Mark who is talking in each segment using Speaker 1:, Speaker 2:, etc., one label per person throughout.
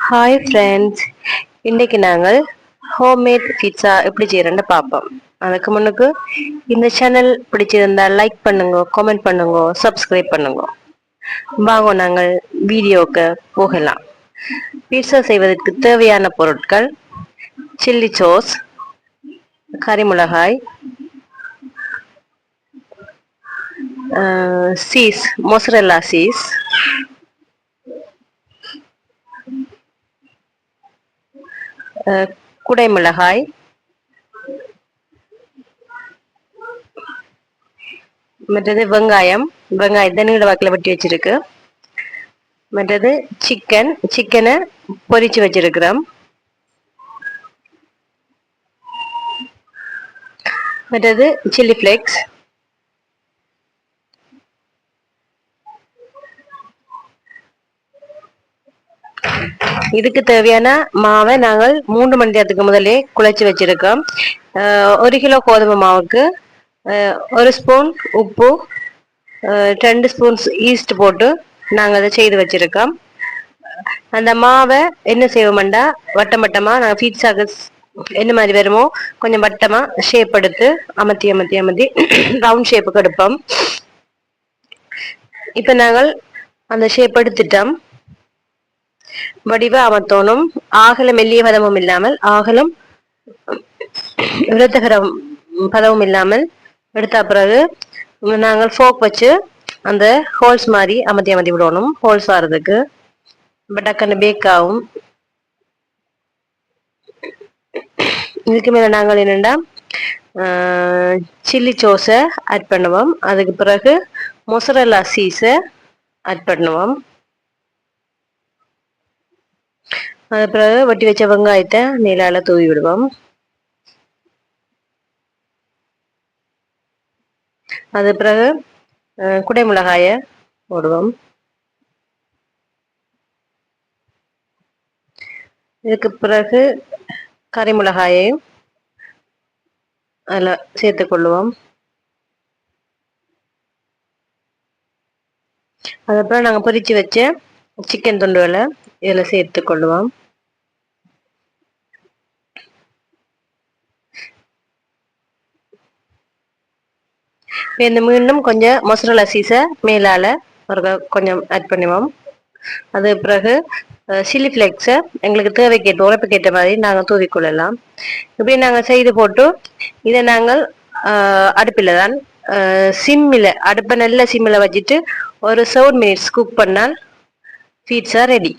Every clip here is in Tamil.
Speaker 1: ஹாய் ஃப்ரெண்ட்ஸ், இன்னைக்கு நாங்கள் ஹோம்மேட் பீட்சா எப்படி செய்யறேன்னு பார்ப்போம். அதுக்கு முன்னுக்கு இந்த சேனல் பிடிச்சிருந்தா லைக் பண்ணுங்க, கமெண்ட் பண்ணுங்க, சப்ஸ்கிரைப் பண்ணுங்க. வாங்க நாங்கள் வீடியோக்கு போகலாம். பீட்சா செய்வதற்கு தேவையான பொருட்கள்: சில்லி சோஸ், கறிமிளகாய், சீஸ், மொசரல்லா சீஸ், குடைமிளகாய், மற்றது வெங்காயத்தை நீள வாக்கில் வெட்டி வச்சிருக்கு. மற்றது சிக்கனை பொரிச்சு வச்சிருக்கிறோம். மற்றது சில்லி ஃப்ளேக்ஸ், இதுக்கு தேவையான மாவை நாங்கள் 3 மணி நேரத்துக்கு முதலே குழைச்சி வச்சிருக்கோம். 1 கிலோ கோதுமை மாவுக்கு 1 ஸ்பூன் உப்பு, 2 ஸ்பூன்ஸ் ஈஸ்ட் போட்டு நாங்கள் அதை செய்து வச்சிருக்கோம். அந்த மாவை என்ன செய்வோம்டா, வட்டமா நாங்கள் பீட்சாக்கு என்ன மாதிரி வருமோ கொஞ்சம் வட்டமா ஷேப் எடுத்து அமர்த்தி ரவுண்ட் ஷேப்புக்கு எடுப்போம். இப்ப நாங்கள் அந்த ஷேப் எடுத்துட்டோம். வடிவ அமர்த்தணும். ஆகலம் மெல்லிய பதமும் இல்லாமல் ஆகலம் விருத்தகரம் பதவும் இல்லாமல் எடுத்த பிறகு நாங்கள் ஃபோக் வச்சு அந்த ஹோல்ஸ் மாதிரி அமர்த்தி விடணும். ஹோல்ஸ் ஆறதுக்கு டக்குன்னு பேக் ஆகும். இதுக்கு மேல நாங்கள் என்னென்னா சில்லி சோஸை ஆட் பண்ணுவோம். அதுக்கு பிறகு மொசரல்லா சீஸை ஆட் பண்ணுவோம். அது பிறகு வெட்டி வச்ச வெங்காயத்தை நீளால தூவி விடுவோம். அது பிறகு குடைமிளகாயை போடுவோம். இதுக்கு பிறகு கறிமிளகாயையும் அதில் சேர்த்துக் கொள்ளுவோம். அதுக்கப்புறம் நாங்கள் பொரிச்சு வச்ச சிக்கன் துண்டுகளை இதில் சேர்த்து கொள்ளுவோம். இந்த மீண்டும் கொஞ்சம் மொசரல்லா சீஸை மேலால கொஞ்சம் ஆட் பண்ணுவோம். அது பிறகு சில்லி ஃப்ளேக்ஸை எங்களுக்கு தேவைக்கேற்ற உரைப்புக்கேற்ற மாதிரி நாங்கள் தூவிக்கொள்ளலாம். இப்படி நாங்கள் செய்து போட்டு இதை நாங்கள் அடுப்பில் தான் அடுப்பை நல்ல சிம்மில் வச்சுட்டு ஒரு 7 மினிட்ஸ் குக் பண்ணால் பீட்சா ரெடி.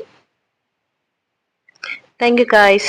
Speaker 1: Thank you guys.